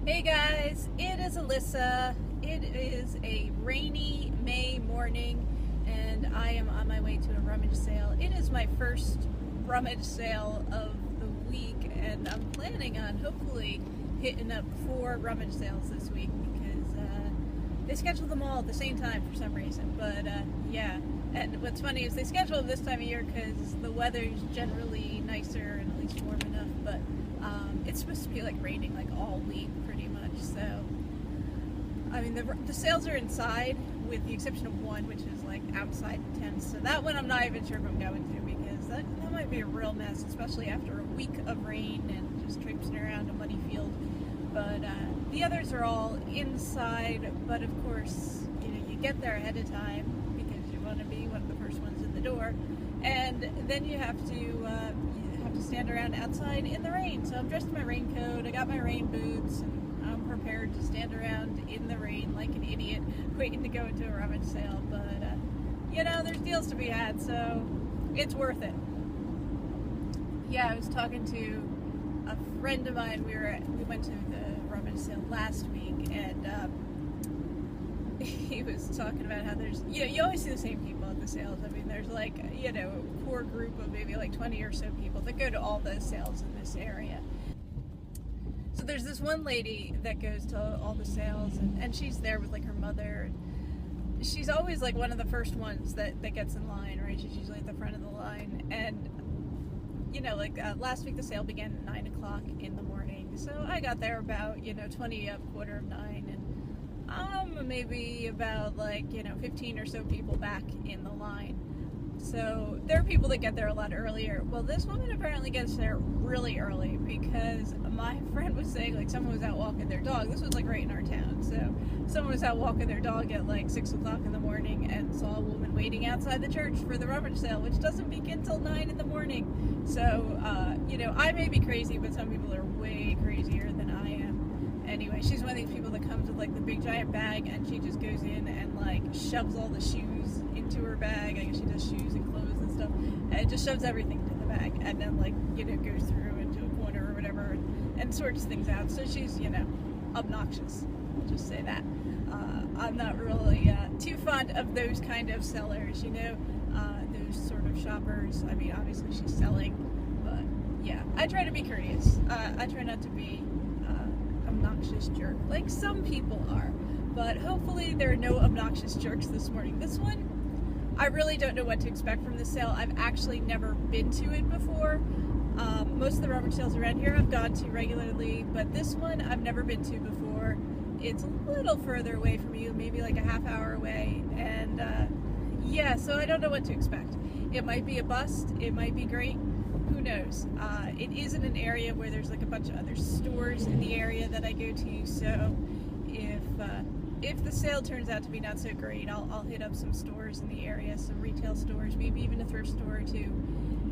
Hey guys, it is Alissa. It is a rainy May morning and I am on my way to a rummage sale. It is my first rummage sale of the week and I'm planning on hopefully hitting up 4 rummage sales this week because they schedule them all at the same time for some reason. But yeah, and what's funny is they schedule them this time of year because the weather's generally nicer and at least warm enough, but it's supposed to be like raining like all week pretty much. So I mean the sales are inside with the exception of one, which is like outside the tent. So that one I'm not even sure if I'm going to because that might be a real mess, especially after a week of rain and just traipsing around a muddy field. But the others are all inside, but of course, you know, you get there ahead of time because you want to be one of the first ones in the door, and then you have to stand around outside in the rain. So I'm dressed in my raincoat, I got my rain boots, and I'm prepared to stand around in the rain like an idiot, waiting to go into a rummage sale. But you know, there's deals to be had, so it's worth it. Yeah, I was talking to a friend of mine. We went to the rummage sale last week, and he was talking about how there's, you know, you always see the same people at the sales. I mean, there's like, you know, a core group of maybe like 20 or so people that go to all the sales in this area. So there's this one lady that goes to all the sales, and she's there with like her mother. She's always like one of the first ones that gets in line, right? She's usually at the front of the line, and you know, like last week the sale began at 9 o'clock in the morning. So I got there about, you know, 20 up, quarter of 9, and maybe about like, you know, 15 or so people back in the line. So there are people that get there a lot earlier. Well, this woman apparently gets there really early because my friend was saying like someone was out walking their dog. This was like right in our town. So someone was out walking their dog at like 6 o'clock in the morning and saw a woman waiting outside the church for the rummage sale, which doesn't begin till 9 in the morning. So, you know, I may be crazy, but some people are way crazier than I am. Anyway, she's one of these people that comes with like the big giant bag and she just goes in and like shoves all the shoes into her bag. I guess she does shoes and clothes and stuff, and just shoves everything into the bag and then, like, you know, goes through into a corner or whatever and sorts things out. So she's, you know, obnoxious. I'll just say that. I'm not really too fond of those kind of sellers, you know, those sort of shoppers. I mean, obviously she's selling, but yeah, I try to be courteous. I try not to be obnoxious jerk like some people are, but hopefully there are no obnoxious jerks this morning. This one, I really don't know what to expect from this sale. I've actually never been to it before. Most of the rummage sales around here I've gone to regularly, but this one I've never been to before. It's a little further away from you, maybe like a half hour away, and yeah, so I don't know what to expect. It might be a bust, it might be great, who knows. It is in an area where there's like a bunch of other stores in the area that I go to, so if the sale turns out to be not so great, I'll hit up some stores in the area, some retail stores, maybe even a thrift store or two,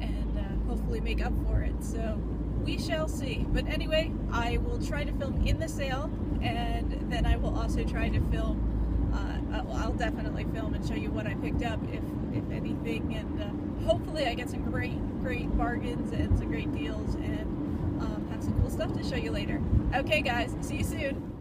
and hopefully make up for it. So we shall see. But anyway, I will try to film in the sale, and then I will also try to film, I'll definitely film and show you what I picked up, if anything, and hopefully I get some great bargains and some great deals, and have some cool stuff to show you later. Okay guys, see you soon.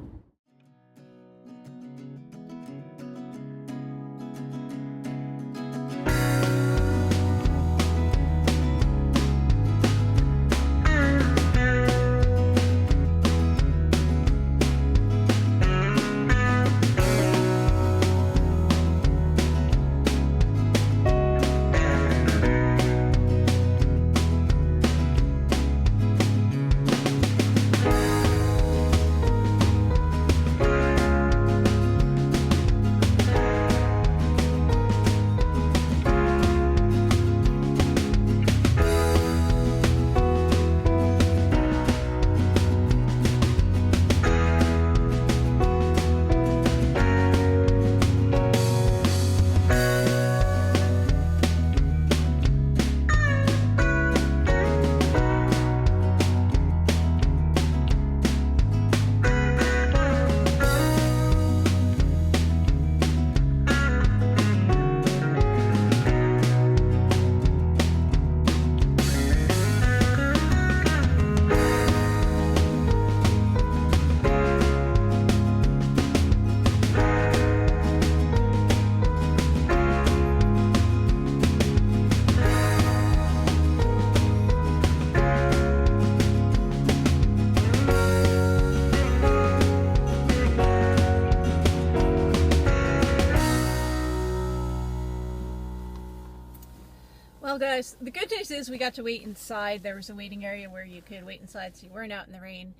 guys, the good news is we got to wait inside. There was a waiting area where you could wait inside so you weren't out in the rain.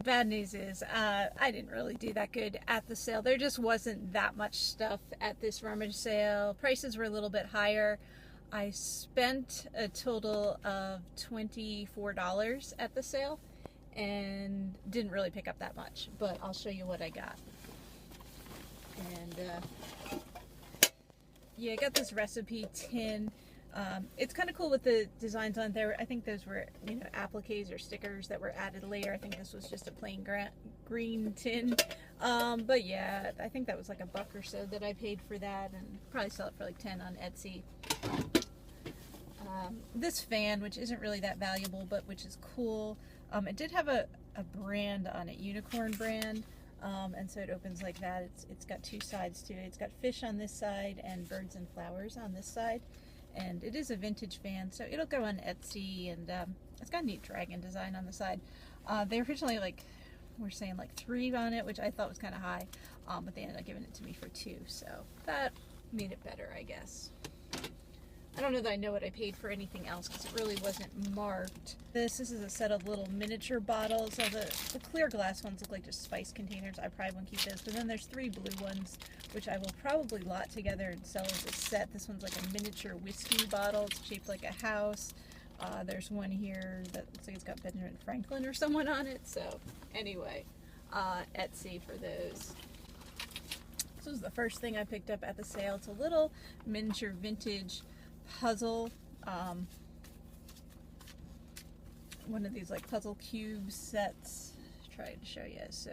Bad news is I didn't really do that good at the sale. There just wasn't that much stuff at this Rummage sale. Prices were a little bit higher. I spent a total of $24 at the sale and didn't really pick up that much, but I'll show you what I got. And yeah, I got this recipe tin. It's kind of cool with the designs on there. I think those were, you know, appliques or stickers that were added later. I think this was just a plain green tin. But yeah, I think that was like $1 or so that I paid for that, and probably sell it for like 10 on Etsy. This fan, which isn't really that valuable, but which is cool. It did have a brand on it, unicorn brand. And so it opens like that. It's got two sides to it. It's got fish on this side and birds and flowers on this side. And it is a vintage fan, so it'll go on Etsy, and it's got a neat dragon design on the side. They originally were saying like 3 on it, which I thought was kind of high, but they ended up giving it to me for 2, so that made it better, I guess. I don't know that I know what I paid for anything else because it really wasn't marked. This is a set of little miniature bottles. So the clear glass ones look like just spice containers. I probably won't keep those. But then there's 3 blue ones, which I will probably lot together and sell as a set. This one's like a miniature whiskey bottle. It's shaped like a house. There's one here that looks like it's got Benjamin Franklin or someone on it. So anyway, Etsy for those. This was the first thing I picked up at the sale. It's a little miniature vintage puzzle, one of these like puzzle cube sets. Try to show you. So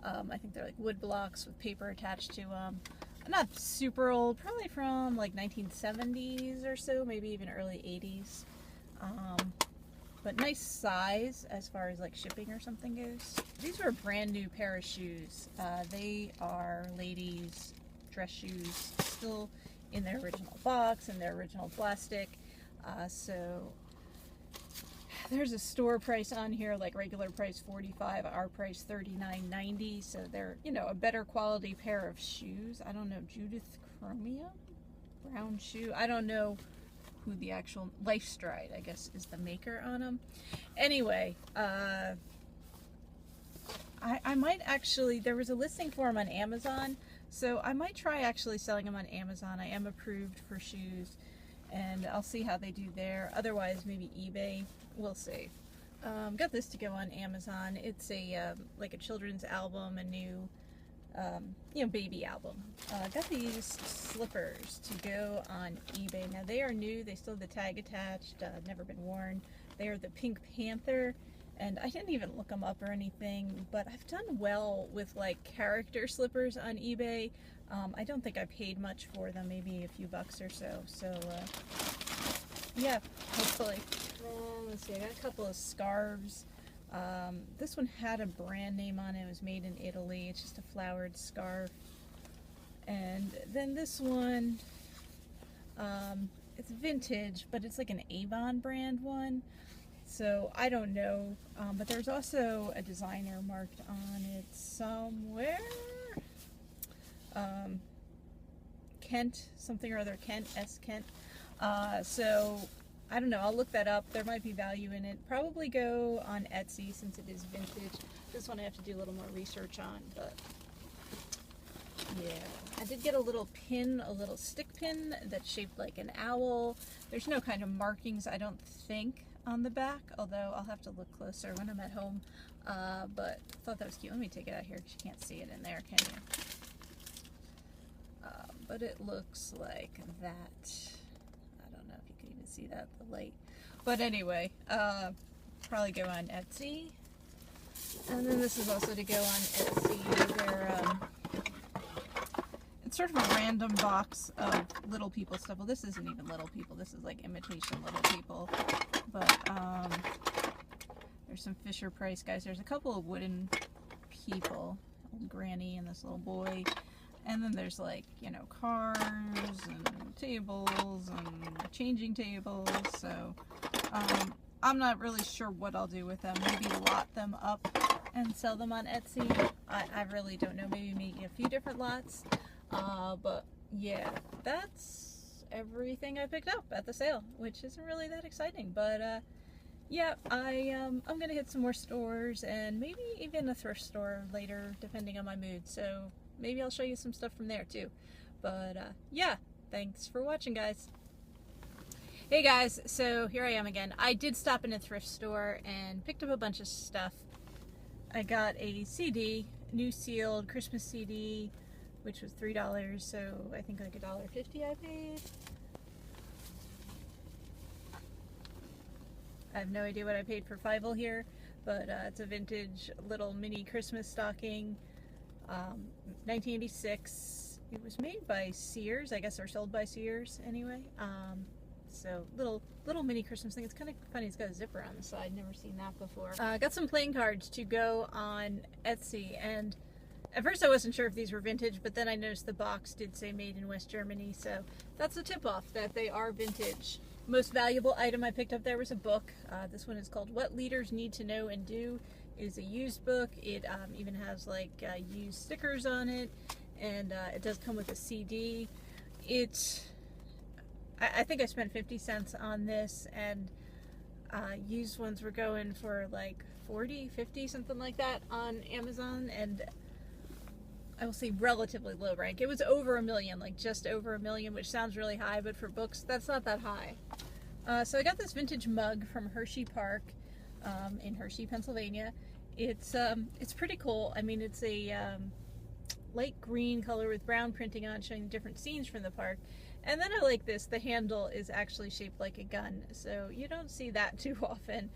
I think they're like wood blocks with paper attached to them. Not super old, probably from like 1970s or so, maybe even early 80s. But nice size as far as like shipping or something goes. These were a brand new pair of shoes. They are ladies' dress shoes, still in their original box and their original plastic. So there's a store price on here, like regular price $45, our price $39.90. So they're, you know, a better quality pair of shoes. I don't know, Judith Chromium brown shoe. I don't know who the actual Lifestride, I guess, is the maker on them. Anyway, I might actually, there was a listing for them on Amazon. So I might try actually selling them on Amazon. I am approved for shoes, and I'll see how they do there. Otherwise, maybe eBay. We'll see. Got this to go on Amazon. It's a like a children's album, a new you know, baby album. Got these slippers to go on eBay. Now they are new. They still have the tag attached. Never been worn. They are the Pink Panther. And I didn't even look them up or anything, but I've done well with like character slippers on eBay. I don't think I paid much for them, maybe a few bucks or so. So yeah, hopefully. Let's see, I got a couple of scarves. This one had a brand name on it. It was made in Italy. It's just a flowered scarf. And then this one, it's vintage, but it's like an Avon brand one. So I don't know, but there's also a designer marked on it somewhere. Kent, something or other, Kent, S. Kent. So I don't know, I'll look that up. There might be value in it. Probably go on Etsy since it is vintage. This one I have to do a little more research on, but yeah. I did get a little pin, a little stick pin that's shaped like an owl. There's no kind of markings, I don't think, on the back, although I'll have to look closer when I'm at home. But I thought that was cute. Let me take it out here because you can't see it in there, can you? But it looks like that. I don't know if you can even see that, the light. But anyway, probably go on Etsy. And then this is also to go on Etsy. They're, it's sort of a random box of Little People stuff. Well, this isn't even Little People. This is like imitation Little People. But there's some Fisher Price guys. There's a couple of wooden people, old granny and this little boy. And then there's like, you know, cars and tables and changing tables. So I'm not really sure what I'll do with them. Maybe lot them up and sell them on Etsy. I really don't know. Maybe make a few different lots. But yeah, that's everything I picked up at the sale, which isn't really that exciting, but yeah, I'm gonna hit some more stores and maybe even a thrift store later, depending on my mood. So maybe I'll show you some stuff from there too. But yeah, thanks for watching, guys. Hey guys, so here I am again. I did stop in a thrift store and picked up a bunch of stuff. I got a CD, new sealed Christmas CD, which was $3, so I think like $1.50 I paid. I have no idea what I paid for Fievel here, but it's a vintage little mini Christmas stocking, 1986. It was made by Sears, I guess, or sold by Sears anyway. So little mini Christmas thing. It's kind of funny. It's got a zipper on the side. Never seen that before. I got some playing cards to go on Etsy, and at first I wasn't sure if these were vintage, but then I noticed the box did say made in West Germany, so that's a tip-off that they are vintage. Most valuable item I picked up there was a book. This one is called What Leaders Need to Know and Do. It is a used book. It even has like used stickers on it, and it does come with a CD. I think I spent 50 cents on this, and used ones were going for like 40, 50, something like that on Amazon, and I will say relatively low rank. It was over $1 million, like just over $1 million, which sounds really high, but for books, that's not that high. So I got this vintage mug from Hershey Park in Hershey, Pennsylvania. It's pretty cool. I mean, it's a light green color with brown printing on, showing different scenes from the park. And then I like this. The handle is actually shaped like a gun, so you don't see that too often.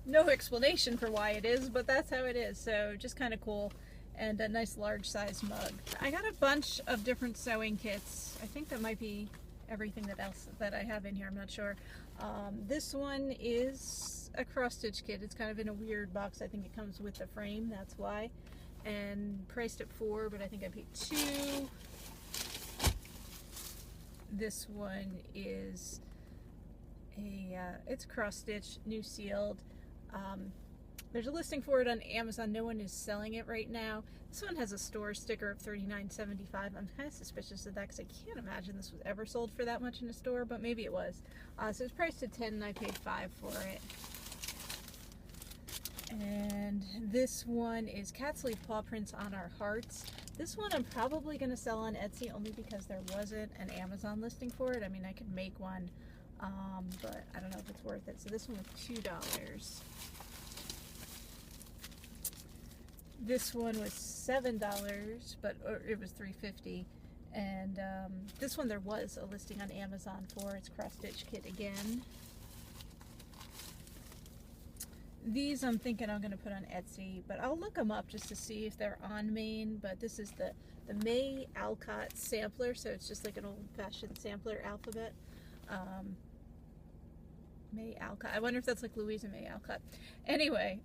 No explanation for why it is, but that's how it is. So just kind of cool, and a nice large size mug. I got a bunch of different sewing kits. I think that might be everything else that I have in here. I'm not sure. This one is a cross stitch kit. It's kind of in a weird box. I think it comes with the frame. That's why. And priced at $4, but I think I paid $2. This one is it's cross stitch, new sealed. There's a listing for it on Amazon. No one is selling it right now. This one has a store sticker of $39.75. I'm kind of suspicious of that because I can't imagine this was ever sold for that much in a store, but maybe it was. So it's priced at $10 and I paid $5 for it. And this one is cat sleeve paw prints on our hearts. This one I'm probably going to sell on Etsy only because there wasn't an Amazon listing for it. I mean, I could make one, but I don't know if it's worth it. So this one was $2. This one was $7, but it was $3.50. And this one there was a listing on Amazon for. It's cross stitch kit again. These I'm thinking I'm going to put on Etsy, but I'll look them up just to see if they're on Maine. But this is the May Alcott sampler, so it's just like an old-fashioned sampler alphabet. May Alcott. I wonder if that's like Louisa May Alcott. Anyway,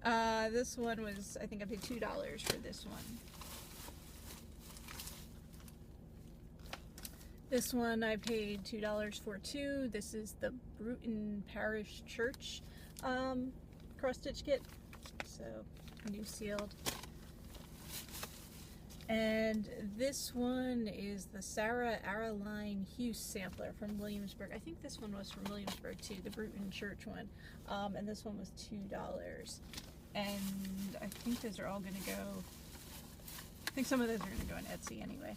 this one was, I think I paid $2 for this one. This one I paid $2 for too. This is the Bruton Parish Church cross stitch kit, so new sealed. And this one is the Sarah Araline Hughes sampler from Williamsburg. I think this one was from Williamsburg too, the Bruton Church one. And this one was $2. And I think those are all going to go, I think some of those are going to go on Etsy anyway.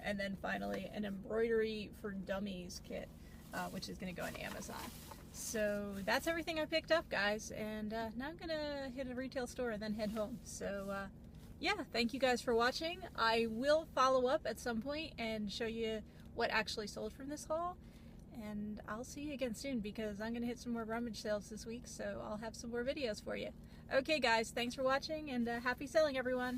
And then finally an embroidery for dummies kit, which is going to go on Amazon. So that's everything I picked up, guys, and now I'm gonna hit a retail store and then head home. So yeah, thank you guys for watching. I will follow up at some point and show you what actually sold from this haul, and I'll see you again soon because I'm gonna hit some more rummage sales this week, so I'll have some more videos for you. Okay guys, thanks for watching, and happy selling, everyone.